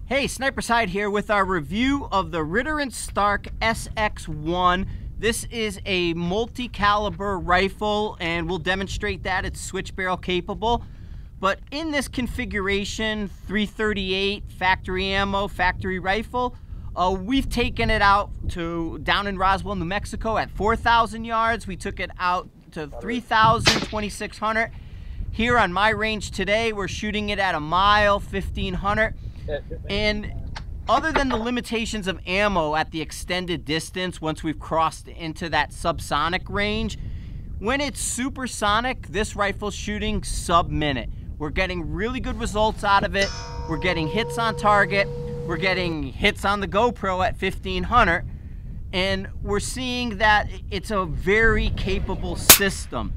Hey, Sniper Side here with our review of the Ritter & Stark SX-1. This is a multi-caliber rifle, and we'll demonstrate that it's switch barrel capable. But in this configuration, 338 factory ammo, factory rifle, we've taken it out to down in Roswell, New Mexico at 4,000 yards. We took it out to 3,000, 2,600. Here on my range today, we're shooting it at a mile, 1,500. And other than the limitations of ammo at the extended distance, once we've crossed into that subsonic range, when it's supersonic, this rifle's shooting sub-minute. We're getting really good results out of it. We're getting hits on target. We're getting hits on the GoPro at 1,500. And we're seeing that it's a very capable system.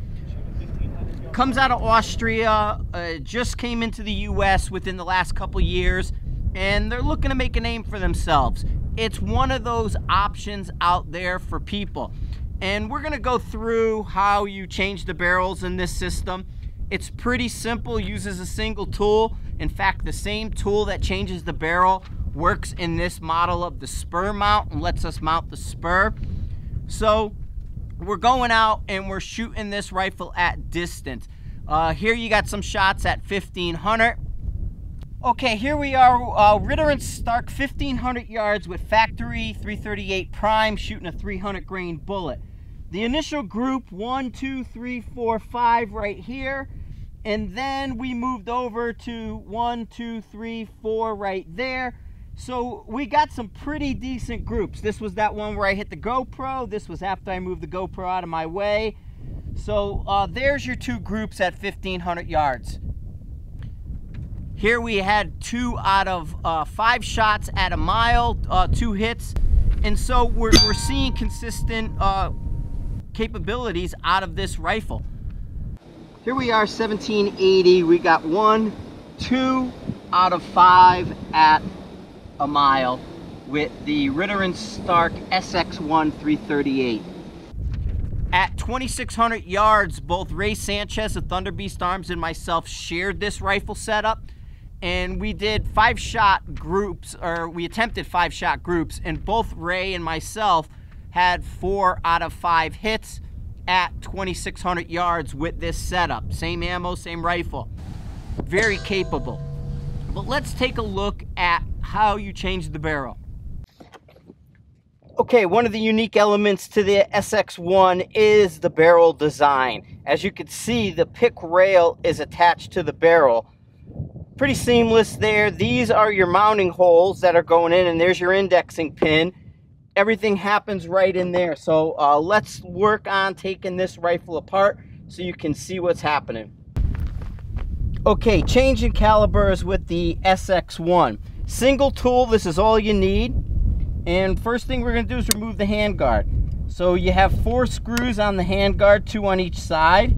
Comes out of Austria, just came into the US within the last couple years, and they're looking to make a name for themselves. It's one of those options out there for people. And we're gonna go through how you change the barrels in this system. It's pretty simple, uses a single tool. In fact, the same tool that changes the barrel works in this model of the spur mount and lets us mount the spur. So we're going out and we're shooting this rifle at distance. Here you got some shots at 1,500. Okay, here we are, Ritter & Stark, 1,500 yards with factory 338 prime, shooting a 300 grain bullet. The initial group, 1, 2, 3, 4, 5 right here. And then we moved over to 1, 2, 3, 4 right there. So we got some pretty decent groups. This was that one where I hit the GoPro. This was after I moved the GoPro out of my way. So there's your two groups at 1,500 yards. Here we had 2 out of 5 shots at a mile, 2 hits. And so we're seeing consistent capabilities out of this rifle. Here we are, 1780. We got 1, 2 out of 5 at a mile with the Ritter & Stark SX-1 338. At 2,600 yards, both Ray Sanchez of Thunder Beast Arms and myself shared this rifle setup, and we did 5-shot groups, or we attempted 5-shot groups, and both Ray and myself had 4 out of 5 hits at 2,600 yards with this setup. Same ammo, same rifle. Very capable. But let's take a look at how you change the barrel. Okay, one of the unique elements to the SX-1 is the barrel design. As you can see, the pick rail is attached to the barrel. Pretty seamless there. These are your mounting holes that are going in, and there's your indexing pin. Everything happens right in there. So let's work on taking this rifle apart so you can see what's happening. Okay, changing calibers with the SX-1. Single tool, this is all you need. And first thing we're going to do is remove the handguard. So you have 4 screws on the handguard, 2 on each side.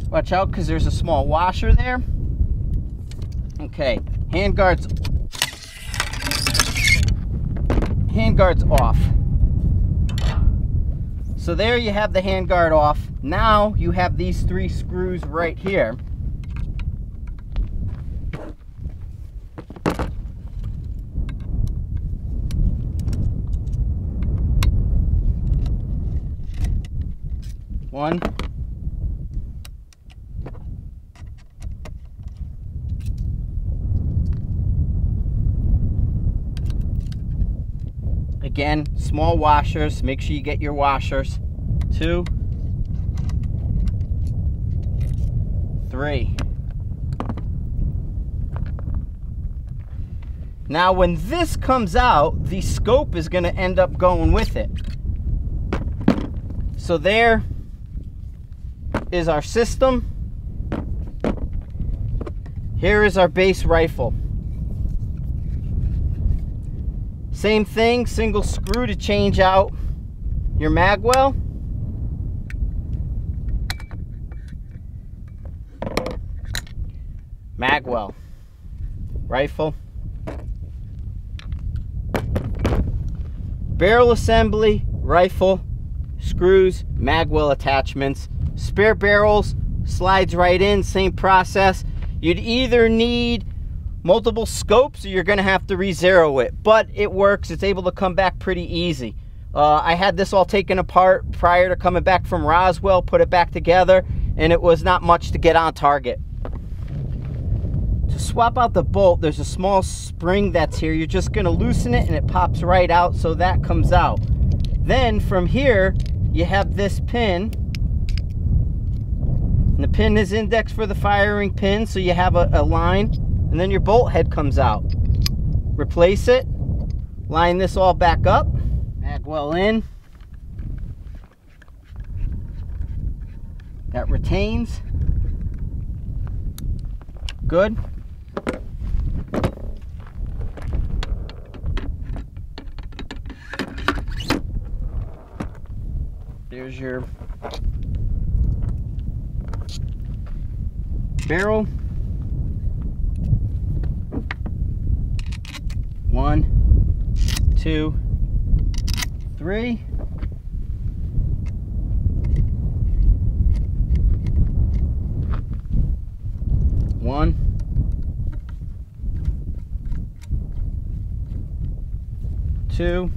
Watch out because there's a small washer there. Okay, handguard's off. So there you have the handguard off. Now you have these 3 screws right here. One. Again, small washers. Make sure you get your washers. 2. 3. Now when this comes out, the scope is going to end up going with it. So there is our system. Here is our base rifle. Same thing, single screw to change out your mag well. Mag well. Rifle. Barrel assembly, rifle, screws, mag well attachments. Spare barrels, slides right in, same process. You'd either need multiple scopes, or you're going to have to re-zero it. But it works. It's able to come back pretty easy. I had this all taken apart prior to coming back from Roswell, put it back together, and it was not much to get on target. To swap out the bolt, there's a small spring that's here. You're just going to loosen it and it pops right out, so that comes out. Then from here, you have this pin. And the pin is indexed for the firing pin, so you have a line, and then your bolt head comes out. Replace it, line this all back up, mag well in. That retains. Good. There's your barrel. 1, 2, 3. One, 2,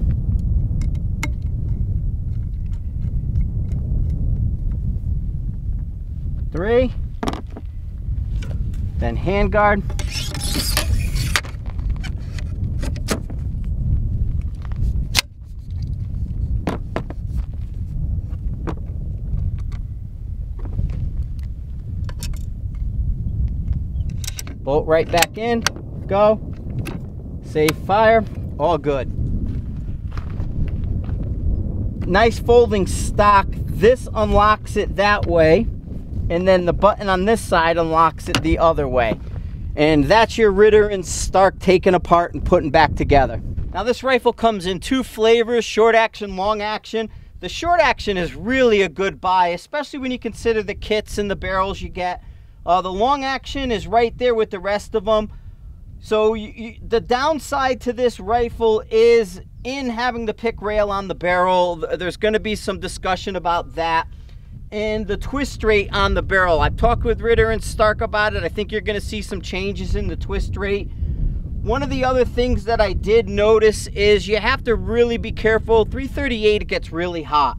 3. Then handguard. Bolt right back in, go, save fire, all good. Nice folding stock. This unlocks it that way, and then the button on this side unlocks it the other way. And that's your Ritter and Stark taken apart and putting back together. Now this rifle comes in 2 flavors, short action, long action. The short action is really a good buy, especially when you consider the kits and the barrels you get. The long action is right there with the rest of them. So the downside to this rifle is in having the pick rail on the barrel. There's going to be some discussion about that. And the twist rate on the barrel. I've talked with Ritter and Stark about it. I think you're going to see some changes in the twist rate. One of the other things that I did notice is you have to really be careful. 338, it gets really hot.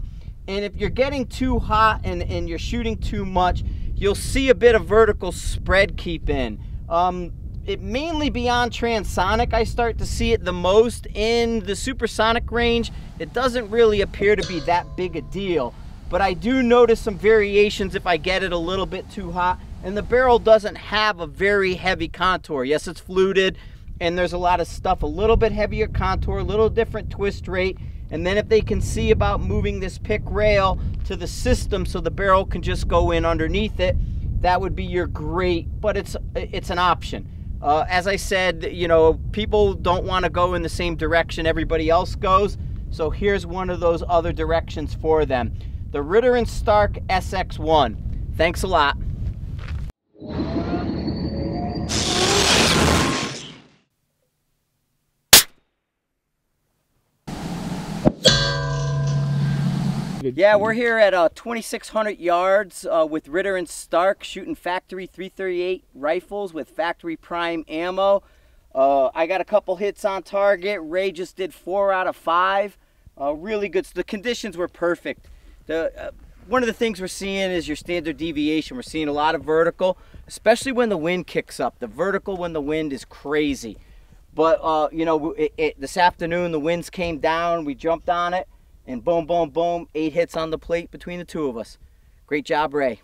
And if you're getting too hot and you're shooting too much, you'll see a bit of vertical spread keep in. It mainly beyond transonic, I start to see it the most. In the supersonic range, it doesn't really appear to be that big a deal. But I do notice some variations if I get it a little bit too hot. And the barrel doesn't have a very heavy contour. Yes, it's fluted, and there's a lot of stuff, a little bit heavier contour, a little different twist rate. And then if they can see about moving this pick rail to the system so the barrel can just go in underneath it, that would be your great, but it's an option. As I said, you know, people don't want to go in the same direction everybody else goes, so here's one of those other directions for them. The Ritter and Stark SX-1. Thanks a lot. Yeah, we're here at 2,600 yards with Ritter and Stark, shooting factory 338 rifles with factory prime ammo. I got a couple hits on target. Ray just did 4 out of 5. Really good. So the conditions were perfect. One of the things we're seeing is your standard deviation. We're seeing a lot of vertical, especially when the wind kicks up. The vertical when the wind is crazy. But, you know, this afternoon the winds came down. We jumped on it. And boom, boom, boom, 8 hits on the plate between the two of us. Great job, Ray.